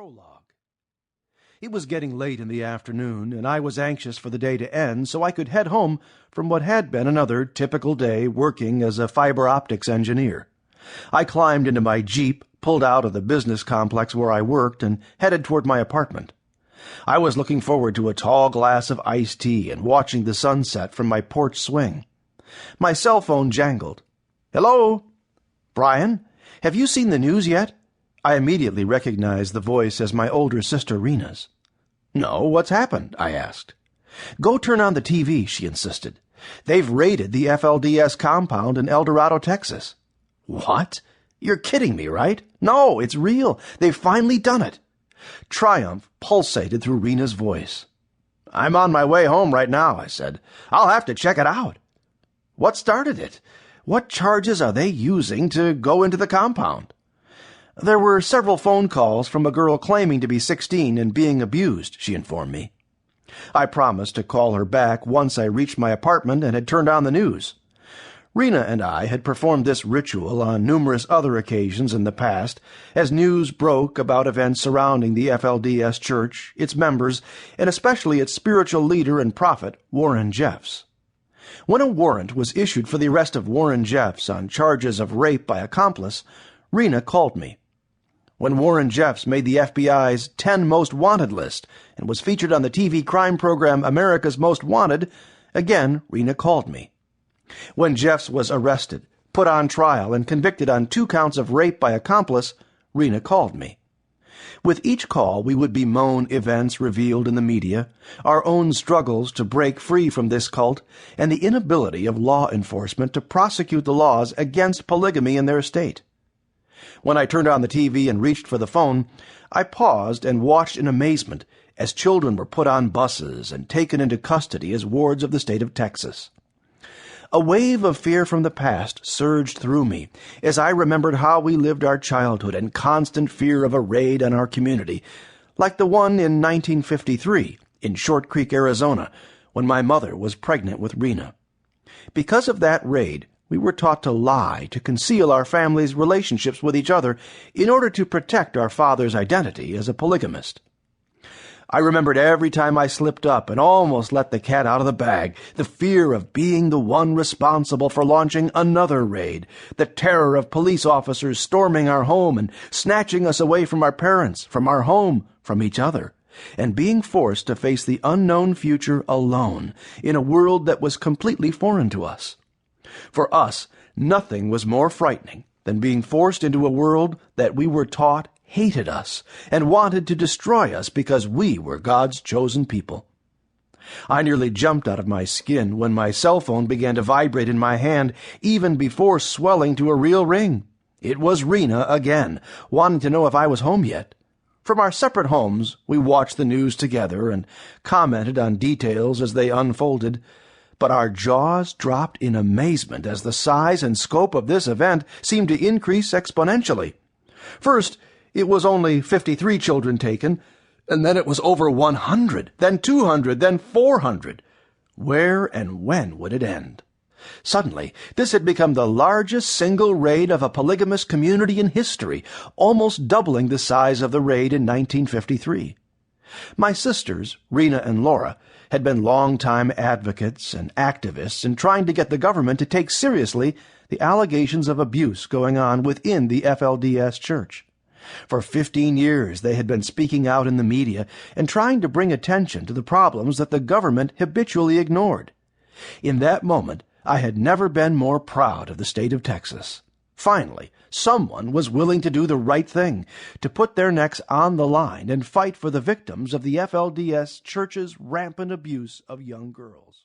Prologue. It was getting late in the afternoon, and I was anxious for the day to end so I could head home from what had been another typical day working as a fiber optics engineer. I climbed into my Jeep, pulled out of the business complex where I worked, and headed toward my apartment. I was looking forward to a tall glass of iced tea and watching the sunset from my porch swing. My cell phone jangled. "Hello? Brian, have you seen the news yet?" I immediately recognized the voice as my older sister Rena's. "No, what's happened?" I asked. "Go turn on the TV," she insisted. "They've raided the FLDS compound in El Dorado, Texas." "What? You're kidding me, right?" "No, it's real. They've finally done it." Triumph pulsated through Rena's voice. "I'm on my way home right now," I said. "I'll have to check it out." "What started it? What charges are they using to go into the compound?" "There were several phone calls from a girl claiming to be 16 and being abused," she informed me. I promised to call her back once I reached my apartment and had turned on the news. Rena and I had performed this ritual on numerous other occasions in the past, as news broke about events surrounding the FLDS Church, its members, and especially its spiritual leader and prophet, Warren Jeffs. When a warrant was issued for the arrest of Warren Jeffs on charges of rape by accomplice, Rena called me. When Warren Jeffs made the FBI's 10 Most Wanted list and was featured on the TV crime program America's Most Wanted, again Rena called me. When Jeffs was arrested, put on trial, and convicted on 2 counts of rape by accomplice, Rena called me. With each call, we would bemoan events revealed in the media, our own struggles to break free from this cult, and the inability of law enforcement to prosecute the laws against polygamy in their state. When I turned on the TV and reached for the phone, I paused and watched in amazement as children were put on buses and taken into custody as wards of the state of Texas. A wave of fear from the past surged through me as I remembered how we lived our childhood in constant fear of a raid on our community, like the one in 1953 in Short Creek, Arizona, when my mother was pregnant with Rena. Because of that raid, we were taught to lie to conceal our family's relationships with each other in order to protect our father's identity as a polygamist. I remembered every time I slipped up and almost let the cat out of the bag, the fear of being the one responsible for launching another raid, the terror of police officers storming our home and snatching us away from our parents, from our home, from each other, and being forced to face the unknown future alone in a world that was completely foreign to us. For us, nothing was more frightening than being forced into a world that we were taught hated us and wanted to destroy us because we were God's chosen people. I nearly jumped out of my skin when my cell phone began to vibrate in my hand, even before swelling to a real ring. It was Rena again, wanting to know if I was home yet. From our separate homes, we watched the news together and commented on details as they unfolded, but our jaws dropped in amazement as the size and scope of this event seemed to increase exponentially. First, it was only 53 children taken, and then it was over 100, then 200, then 400. Where and when would it end? Suddenly, this had become the largest single raid of a polygamous community in history, almost doubling the size of the raid in 1953. My sisters, Rena and Laura, had been longtime advocates and activists in trying to get the government to take seriously the allegations of abuse going on within the FLDS Church. For 15 years they had been speaking out in the media and trying to bring attention to the problems that the government habitually ignored. In that moment, I had never been more proud of the state of Texas. Finally, someone was willing to do the right thing, to put their necks on the line and fight for the victims of the FLDS Church's rampant abuse of young girls.